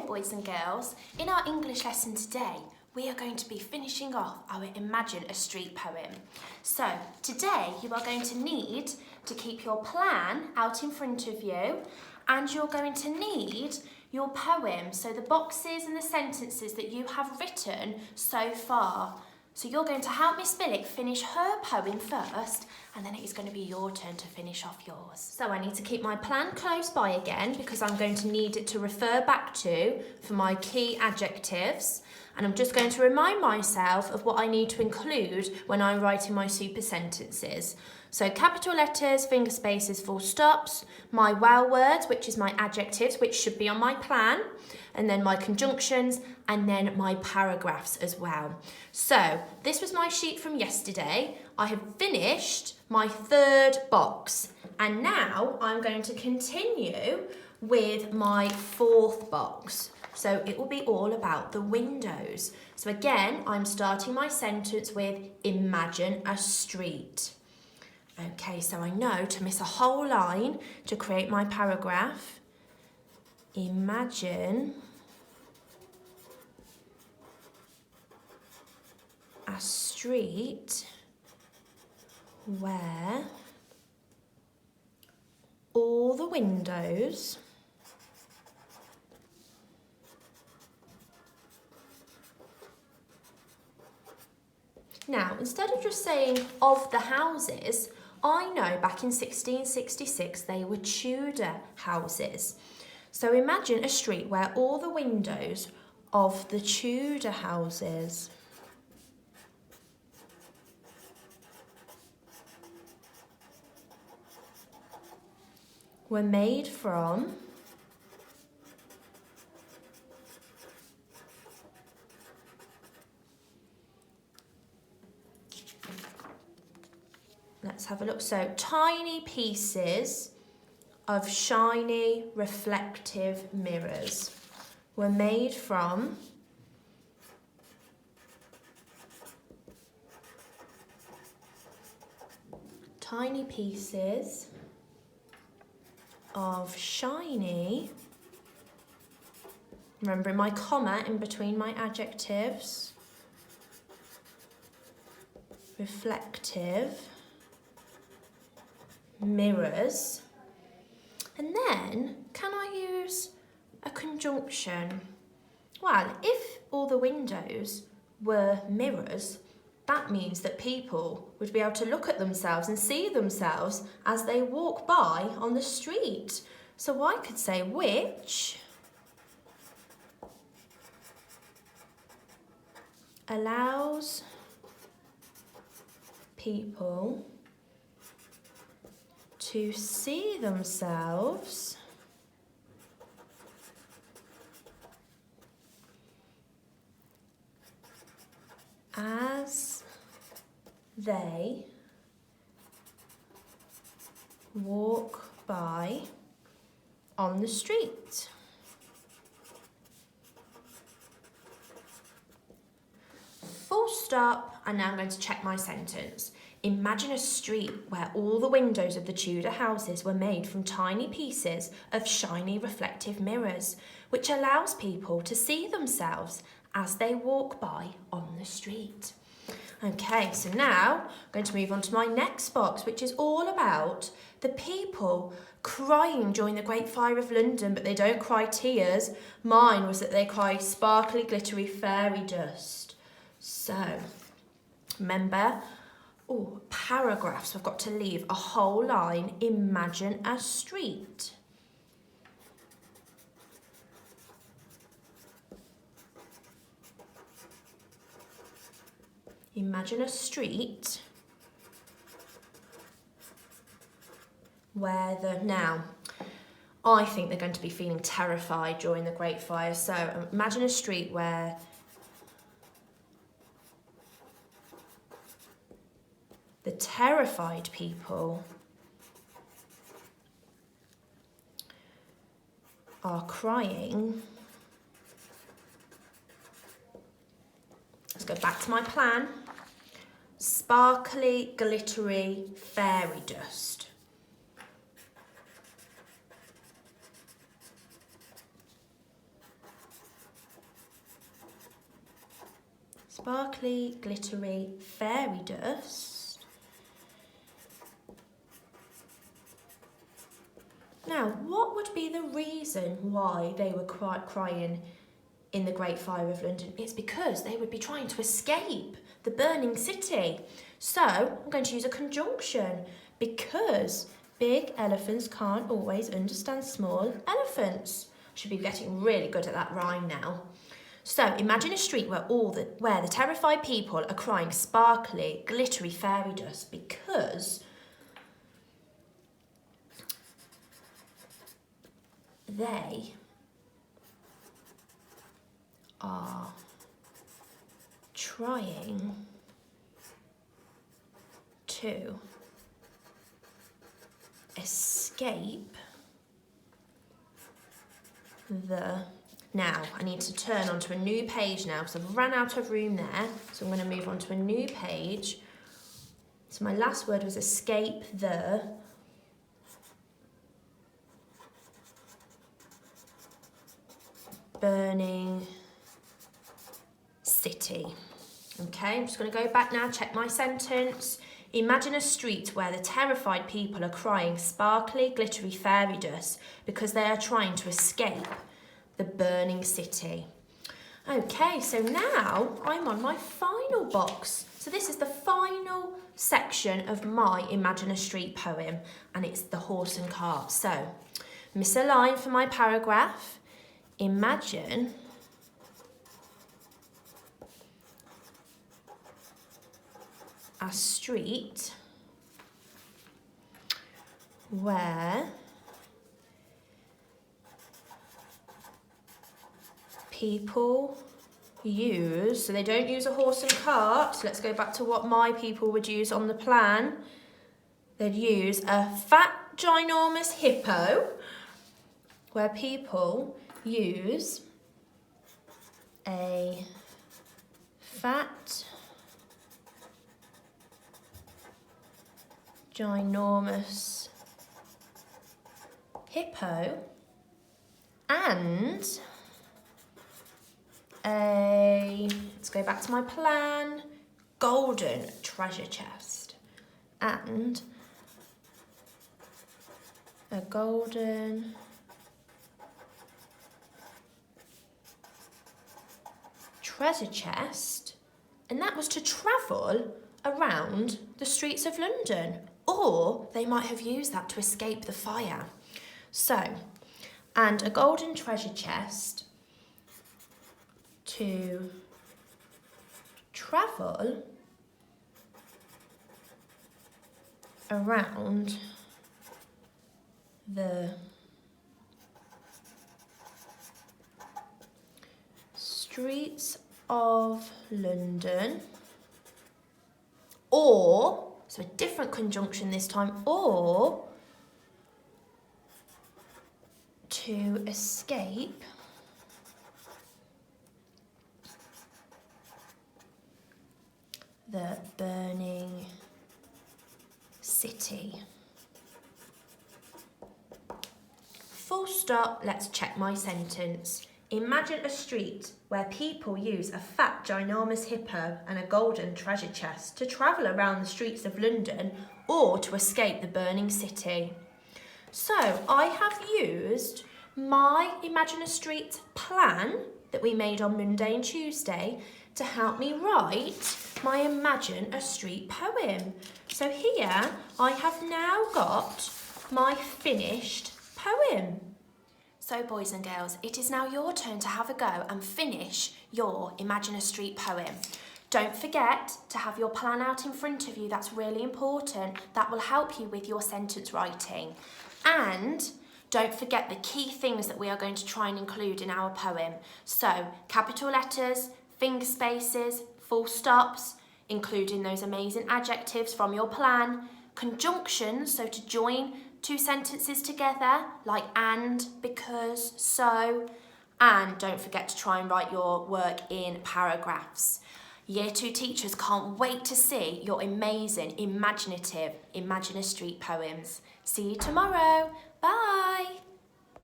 boys and girls. In our English lesson today, we are going to be finishing off our Imagine a Street poem. So today you are going to need to keep your plan out in front of you, and you're going to need your poem, so the boxes and the sentences that you have written so far. So you're going to help Miss Billick finish her poem first, and then it is going to be your turn to finish off yours. So I need to keep my plan close by again because I'm going to need it to refer back to for my key adjectives. And I'm just going to remind myself of what I need to include when I'm writing my super sentences. So capital letters, finger spaces, full stops, my wow words, which is my adjectives, which should be on my plan, and then my conjunctions, and then my paragraphs as well. So this was my sheet from yesterday. I have finished my third box, and now I'm going to continue with my fourth box. So it will be all about the windows. So again, I'm starting my sentence with imagine a street. Okay, so I know to miss a whole line to create my paragraph. Imagine a street where all the windows Now, instead of just saying of the houses, I know back in 1666 they were Tudor houses. So imagine a street where all the windows of the Tudor houses were made from Let's have a look. So, tiny pieces of shiny reflective mirrors were made from tiny pieces of shiny, remembering my comma in between my adjectives, reflective mirrors. And then, can I use a conjunction? Well, if all the windows were mirrors, that means that people would be able to look at themselves and see themselves as they walk by on the street. So I could say which allows people to see themselves as they walk by on the street. Full stop, and now I'm going to check my sentence. Imagine a street where all the windows of the Tudor houses were made from tiny pieces of shiny reflective mirrors, which allows people to see themselves as they walk by on the street. Okay, so now I'm going to move on to my next box, which is all about the people crying during the Great Fire of London, but they don't cry tears. Mine was that they cry sparkly, glittery fairy dust. So, remember, paragraphs. I've got to leave a whole line. Imagine a street. Imagine a street where now, I think they're going to be feeling terrified during the Great Fire. So imagine a street where the terrified people are crying. Let's go back to my plan. Sparkly, glittery fairy dust. sparkly, glittery fairy dust. Now, what would be the reason why they were crying in the Great Fire of London? It's because they would be trying to escape the burning city. So I'm going to use a conjunction, because big elephants can't always understand small elephants. I should be getting really good at that rhyme now. So imagine a street where the terrified people are crying sparkly, glittery fairy dust because they are trying to escape the... Now, I need to turn onto a new page now because I've run out of room there. So I'm going to move on to a new page. So my last word was escape the burning city. Okay, I'm just going to go back now, check my sentence. Imagine a street where the terrified people are crying sparkly, glittery fairy dust because they are trying to escape the burning city. Okay, so now I'm on my final box. So this is the final section of my Imagine a Street poem, and it's the horse and cart. So, miss a line for my paragraph. Imagine a street where people use, so they don't use a horse and cart, so let's go back to what my people would use on the plan. They'd use a fat, ginormous hippo, where people use a fat, ginormous hippo and let's go back to my plan, golden treasure chest and a golden treasure chest, and that was to travel around the streets of London, or they might have used that to escape the fire. So, and a golden treasure chest to travel around the streets of London, or, so a different conjunction this time, or to escape the burning city. Full stop, let's check my sentence. Imagine a street where people use a fat, ginormous hippo and a golden treasure chest to travel around the streets of London or to escape the burning city. So I have used my Imagine a Street plan that we made on Monday and Tuesday to help me write my Imagine a Street poem. So here I have now got my finished poem. So boys and girls, it is now your turn to have a go and finish your Imagine a Street poem. Don't forget to have your plan out in front of you, that's really important. That will help you with your sentence writing. And don't forget the key things that we are going to try and include in our poem. So capital letters, finger spaces, full stops, including those amazing adjectives from your plan, conjunctions, so to join two sentences together, like and, because, so, and don't forget to try and write your work in paragraphs. Year 2 teachers can't wait to see your amazing, imaginative Imagine a Street poems. See you tomorrow. Bye.